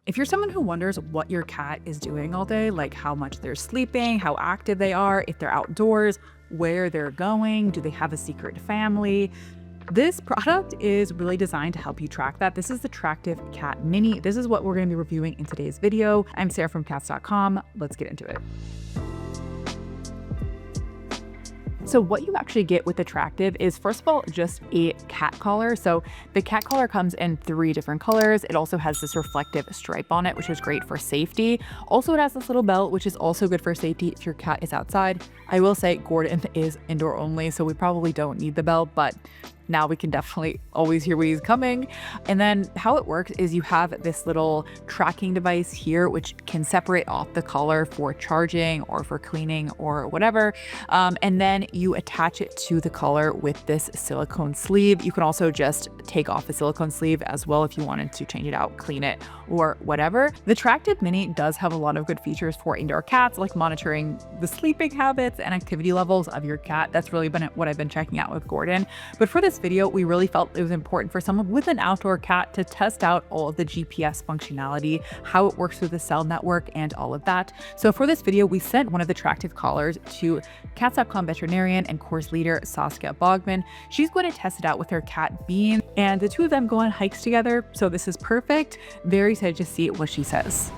If you're someone who wonders what your cat is doing all day, like how much they're sleeping, how active they are, if they're outdoors, where they're going, do they have a secret family? This product is really designed to help you track that. This is the Tractive CAT Mini. This is what we're going to be reviewing in today's video. I'm Sarah from cats.com. Let's get into it. So what you actually get with the Tractive is, first of all, just a cat collar. So the cat collar comes in 3 different colors. It also has this reflective stripe on it, which is great for safety. Also, it has this little belt, which is also good for safety if your cat is outside. I will say Gordon is indoor only, so we probably don't need the belt, but now we can definitely always hear when he's coming. And then how it works is you have this little tracking device here, which can separate off the collar for charging or for cleaning or whatever. And then you attach it to the collar with this silicone sleeve. You can also just take off the silicone sleeve as well if you wanted to change it out, clean it, or whatever. The Tractive Mini does have a lot of good features for indoor cats, like monitoring the sleeping habits and activity levels of your cat. That's really been what I've been checking out with Gordon. But for this video, we really felt it was important for someone with an outdoor cat to test out all of the GPS functionality, how it works through the cell network, and all of that. So for this video, we sent one of the Tractive collars to cats.com veterinarian and course leader Saskia Bogman. She's going to test it out with her cat Bean, and the two of them go on hikes together. So this is perfect. Very excited to see what she says.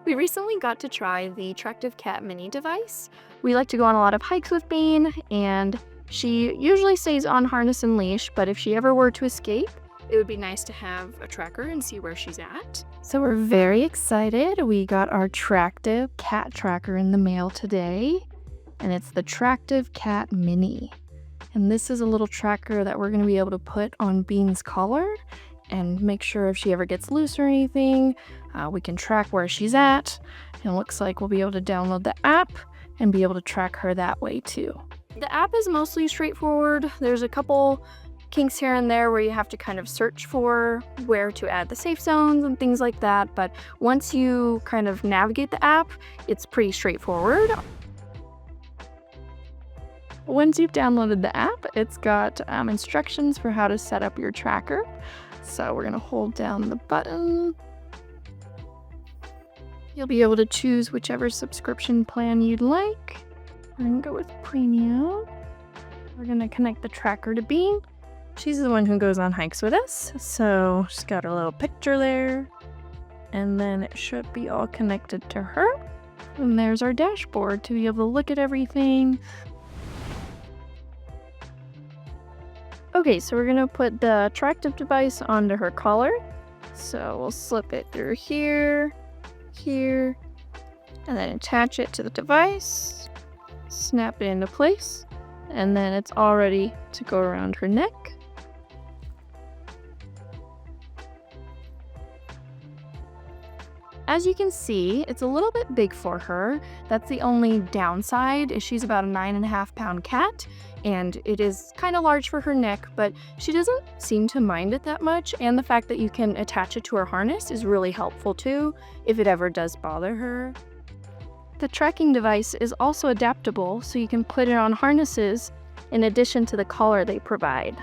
We recently got to try the Tractive CAT Mini device. We like to go on a lot of hikes with Bean, and she usually stays on harness and leash, but if she ever were to escape, it would be nice to have a tracker and see where she's at. So we're very excited. We got our Tractive cat tracker in the mail today, and it's the Tractive CAT Mini. And this is a little tracker that we're going to be able to put on Bean's collar and make sure if she ever gets loose or anything, we can track where she's at. And it looks like we'll be able to download the app and be able to track her that way too. The app is mostly straightforward. There's a couple kinks here and there where you have to kind of search for where to add the safe zones and things like that. But once you kind of navigate the app, it's pretty straightforward. Once you've downloaded the app, it's got instructions for how to set up your tracker. So we're gonna hold down the button. You'll be able to choose whichever subscription plan you'd like. We're gonna go with premium. We're gonna connect the tracker to Bean. She's the one who goes on hikes with us. So she's got her little picture there. And then it should be all connected to her. And there's our dashboard to be able to look at everything. Okay, so we're gonna put the Tractive device onto her collar. So we'll slip it through here, here, and then attach it to the device, snap it into place, and then it's all ready to go around her neck. As you can see, it's a little bit big for her. That's the only downside, is she's about a 9.5-pound cat, and it is kind of large for her neck, but she doesn't seem to mind it that much, and the fact that you can attach it to her harness is really helpful too, if it ever does bother her. The tracking device is also adaptable, so you can put it on harnesses in addition to the collar they provide.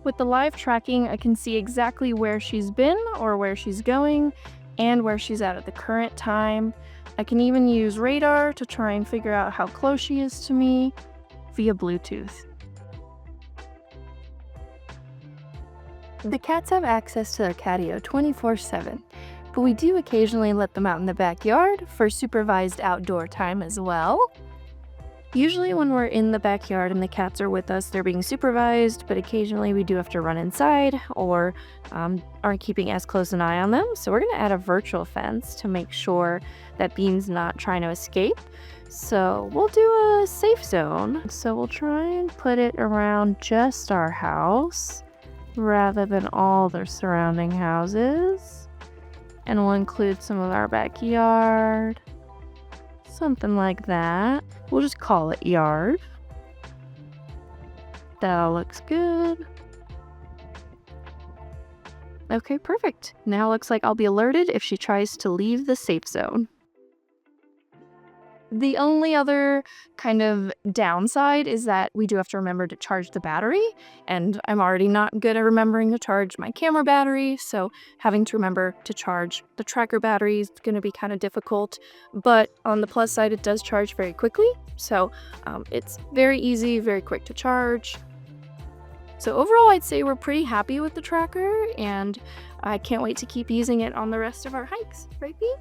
With the live tracking, I can see exactly where she's been or where she's going, and where she's at the current time. I can even use radar to try and figure out how close she is to me via Bluetooth. The cats have access to their catio 24/7, but we do occasionally let them out in the backyard for supervised outdoor time as well. Usually when we're in the backyard and the cats are with us, they're being supervised, but occasionally we do have to run inside or aren't keeping as close an eye on them. So we're gonna add a virtual fence to make sure that Bean's not trying to escape. So we'll do a safe zone. So we'll try and put it around just our house rather than all the surrounding houses. And we'll include some of our backyard. Something like that. We'll just call it yard. That all looks good. Okay, perfect. Now looks like I'll be alerted if she tries to leave the safe zone. The only other kind of downside is that we do have to remember to charge the battery, and I'm already not good at remembering to charge my camera battery, so having to remember to charge the tracker battery is going to be kind of difficult. But on the plus side, it does charge very quickly, so it's very easy, very quick to charge. So overall, I'd say we're pretty happy with the tracker, and I can't wait to keep using it on the rest of our hikes, right, Pete?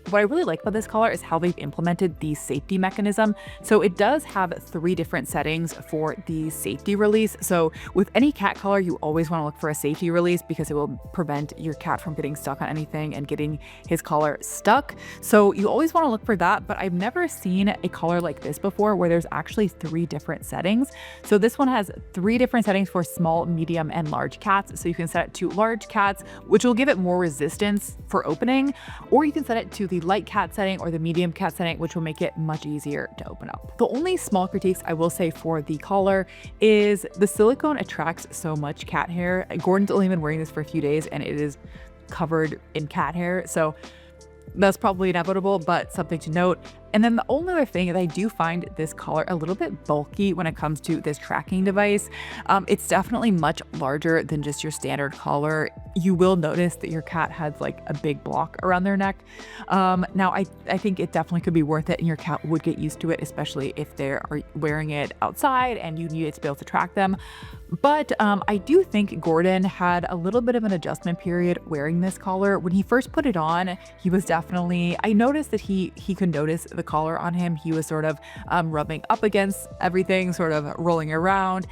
What I really like about this collar is how they've implemented the safety mechanism. So it does have 3 different settings for the safety release. So with any cat collar, you always want to look for a safety release because it will prevent your cat from getting stuck on anything and getting his collar stuck. So you always want to look for that, but I've never seen a collar like this before where there's actually 3 different settings. So this one has 3 different settings for small, medium, and large cats. So you can set it to large cats, which will give it more resistance for opening, or you can set it to the light cat setting or the medium cat setting, which will make it much easier to open up. The only small critiques I will say for the collar is the silicone attracts so much cat hair. Gordon's only been wearing this for a few days and it is covered in cat hair. So that's probably inevitable, but something to note. And then the only other thing is I do find this collar a little bit bulky when it comes to this tracking device. It's definitely much larger than just your standard collar. You will notice that your cat has like a big block around their neck. Now, I think it definitely could be worth it and your cat would get used to it, especially if they are wearing it outside and you need it to be able to track them. But I do think Gordon had a little bit of an adjustment period wearing this collar. When he first put it on, he was definitely, I noticed that he could notice the collar on him. He was sort of rubbing up against everything, sort of rolling around,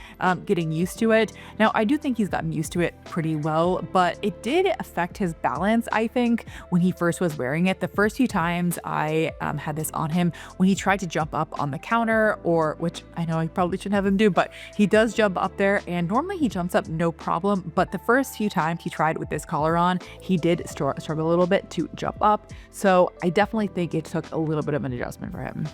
getting used to it. Now, I do think he's gotten used to it pretty well, but it did affect his balance, I think, when he first was wearing it. The first few times I had this on him, when he tried to jump up on the counter, or which I know I probably shouldn't have him do, but he does jump up there and normally he jumps up no problem. But the first few times he tried with this collar on, he did struggle a little bit to jump up. So I definitely think it took a little bit of an adjustment for him.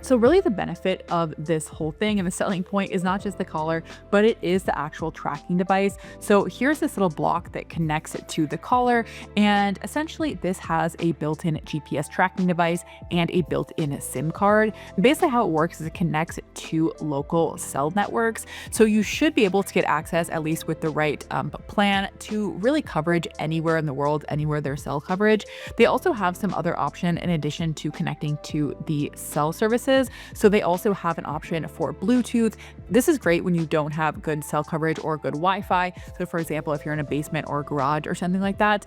So really the benefit of this whole thing and the selling point is not just the collar, but it is the actual tracking device. So here's this little block that connects it to the collar. And essentially this has a built-in GPS tracking device and a built-in SIM card. Basically how it works is it connects to local cell networks. So you should be able to get access, at least with the right plan, to really coverage anywhere in the world, anywhere there's cell coverage. They also have some other option in addition to connecting to the cell services. So they also have an option for Bluetooth. This is great when you don't have good cell coverage or good Wi-Fi. So for example, if you're in a basement or a garage or something like that.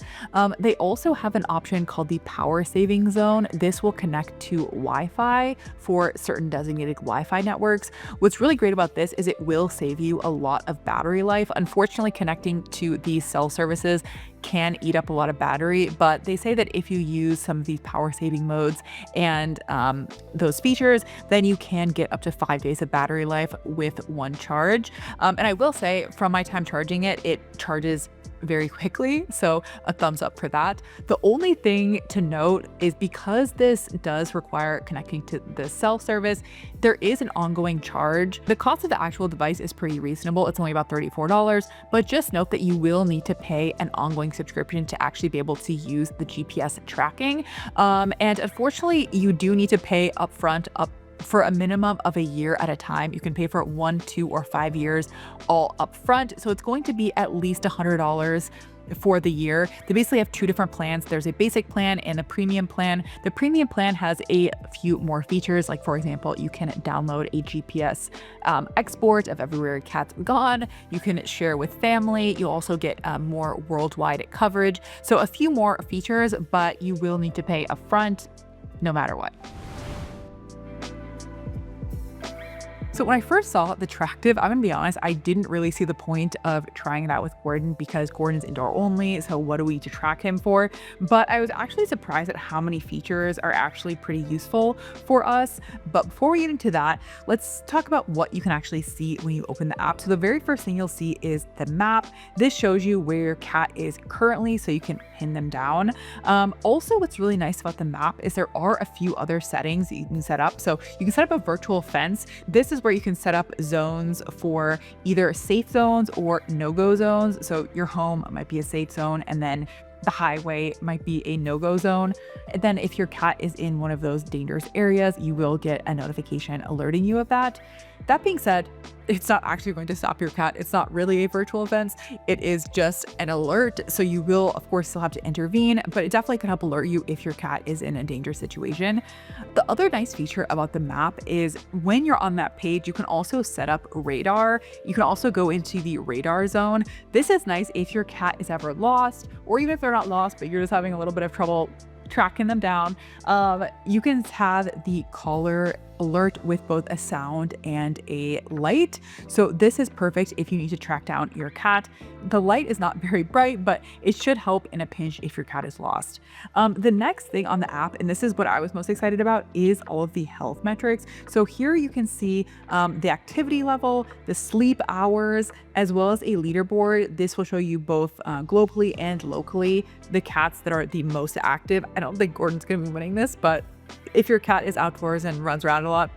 They also have an option called the power saving zone. This will connect to Wi-Fi for certain designated Wi-Fi networks. What's really great about this is it will save you a lot of battery life. Unfortunately, connecting to these cell services can eat up a lot of battery, but they say that if you use some of these power saving modes and those features, then you can get up to 5 days of battery life with one charge. And I will say from my time charging it, it charges very quickly. So a thumbs up for that. The only thing to note is because this does require connecting to the cell service, there is an ongoing charge. The cost of the actual device is pretty reasonable. It's only about $34, but just note that you will need to pay an ongoing subscription to actually be able to use the GPS tracking. And unfortunately, you do need to pay upfront for a minimum of a year at a time. You can pay for 1, 2, or 5 years all up front. So it's going to be at least $100 for the year. They basically have 2 different plans. There's a basic plan and a premium plan. The premium plan has a few more features, like for example, you can download a GPS export of everywhere your cat's gone. You can share with family. You also get more worldwide coverage. So a few more features, but you will need to pay upfront no matter what. So when I first saw the Tractive, I'm gonna be honest, I didn't really see the point of trying it out with Gordon because Gordon's indoor only, so what do we need to track him for? But I was actually surprised at how many features are actually pretty useful for us. But before we get into that, let's talk about what you can actually see when you open the app. So the very first thing you'll see is the map. This shows you where your cat is currently, so you can pin them down. Also, what's really nice about the map is there are a few other settings that you can set up. So you can set up a virtual fence. This is is where you can set up zones for either safe zones or no-go zones. So your home might be a safe zone, and then the highway might be a no-go zone. And then if your cat is in one of those dangerous areas, you will get a notification alerting you of that. That being said, it's not actually going to stop your cat. It's not really a virtual fence. It is just an alert. So you will, of course, still have to intervene, but it definitely can help alert you if your cat is in a dangerous situation. The other nice feature about the map is when you're on that page, you can also set up radar. You can also go into the radar zone. This is nice if your cat is ever lost, or even if they're not lost, but you're just having a little bit of trouble tracking them down. You can have the collar alert with both a sound and a light. So this is perfect if you need to track down your cat. The light is not very bright, but it should help in a pinch if your cat is lost. The next thing on the app, and this is what I was most excited about, is all of the health metrics. So here you can see the activity level, the sleep hours, as well as a leaderboard. This will show you both globally and locally the cats that are the most active. I don't think Gordon's going to be winning this, but if your cat is outdoors and runs around a lot,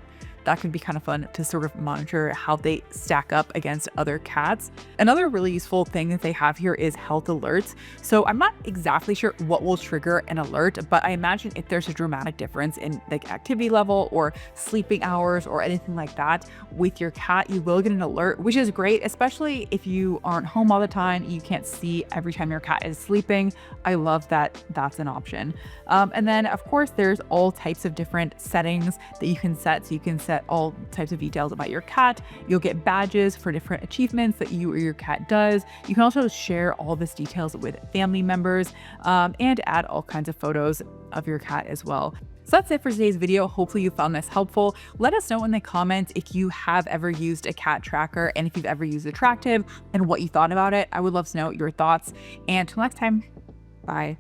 that can be kind of fun to sort of monitor how they stack up against other cats. Another really useful thing that they have here is health alerts. So I'm not exactly sure what will trigger an alert, but I imagine if there's a dramatic difference in like activity level or sleeping hours or anything like that with your cat, you will get an alert, which is great, especially if you aren't home all the time. You can't see every time your cat is sleeping. I love that that's an option. And then of course, there's all types of different settings that you can set. So you can set all types of details about your cat. You'll get badges for different achievements that you or your cat does. You can also share all this details with family members and add all kinds of photos of your cat as well. So that's it for today's video. Hopefully you found this helpful. Let us know in the comments if you have ever used a cat tracker and if you've ever used Tractive and what you thought about it. I would love to know your thoughts. And until next time, bye.